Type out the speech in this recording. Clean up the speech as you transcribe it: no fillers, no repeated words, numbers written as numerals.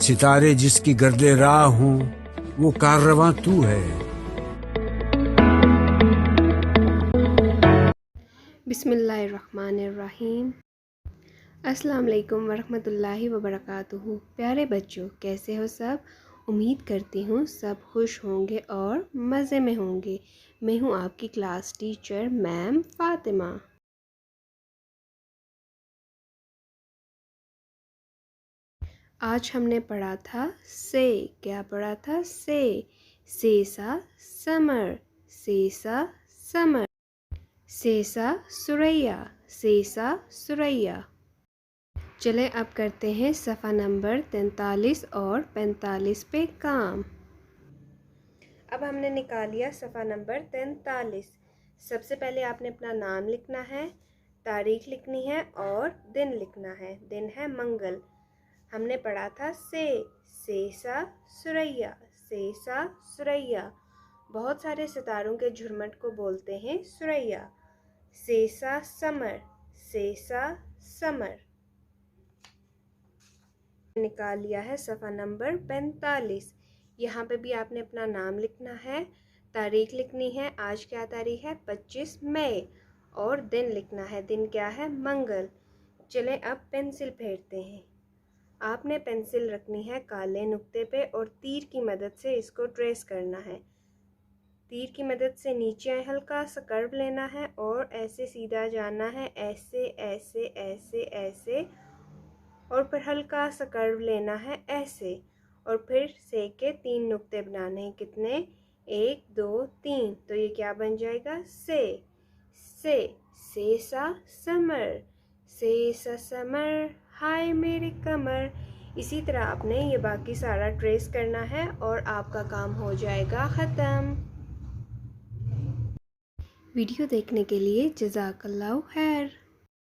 सितारे जिसकी गर्दे राह हूँ वो काररवां तू है। बिस्मिल्लाहिर्रहमानिर्रहीम। अस्सलाम वालेकुम वरहमतुल्लाहि वबरकातुहू। प्यारे बच्चों, कैसे हो सब? उम्मीद करती हूँ सब खुश होंगे और मज़े में होंगे। मैं हूँ आपकी क्लास टीचर मैम फ़ातिमा। आज हमने पढ़ा था से। क्या पढ़ा था? से सा समर, से सा समर, से सा सुरैया, से सा सुरैया। चलें अब करते हैं सफ़ा नंबर 43 और 45 पे काम। अब हमने निकाल लिया सफ़ा नंबर 43। सबसे पहले आपने अपना नाम लिखना है, तारीख लिखनी है और दिन लिखना है। दिन है मंगल। हमने पढ़ा था से सा सुरैया, से सा सुरैया। बहुत सारे सितारों के झुरमुट को बोलते हैं सुरैया। से सा समर, से सा समर। निकाल लिया है सफ़ा नंबर 45। यहाँ पे भी आपने अपना नाम लिखना है, तारीख लिखनी है। आज क्या तारीख है? 25 मई। और दिन लिखना है। दिन क्या है? मंगल। चलें अब पेंसिल फेरते हैं। आपने पेंसिल रखनी है काले नुक्ते पे और तीर की मदद से इसको ट्रेस करना है। तीर की मदद से नीचे हल्का सा कर्व लेना है और ऐसे सीधा जाना है, ऐसे ऐसे ऐसे ऐसे, और फिर हल्का सा कर्व लेना है ऐसे, और फिर से के 3 नुक्ते बनाने हैं। कितने? 1 2 3। तो ये क्या बन जाएगा? से सा समर, से सा समर, हाय मेरी कमर। इसी तरह आपने ये बाकी सारा ट्रेस करना है और आपका काम हो जाएगा ख़त्म। वीडियो देखने के लिए जज़ाकल्लाहु खैर।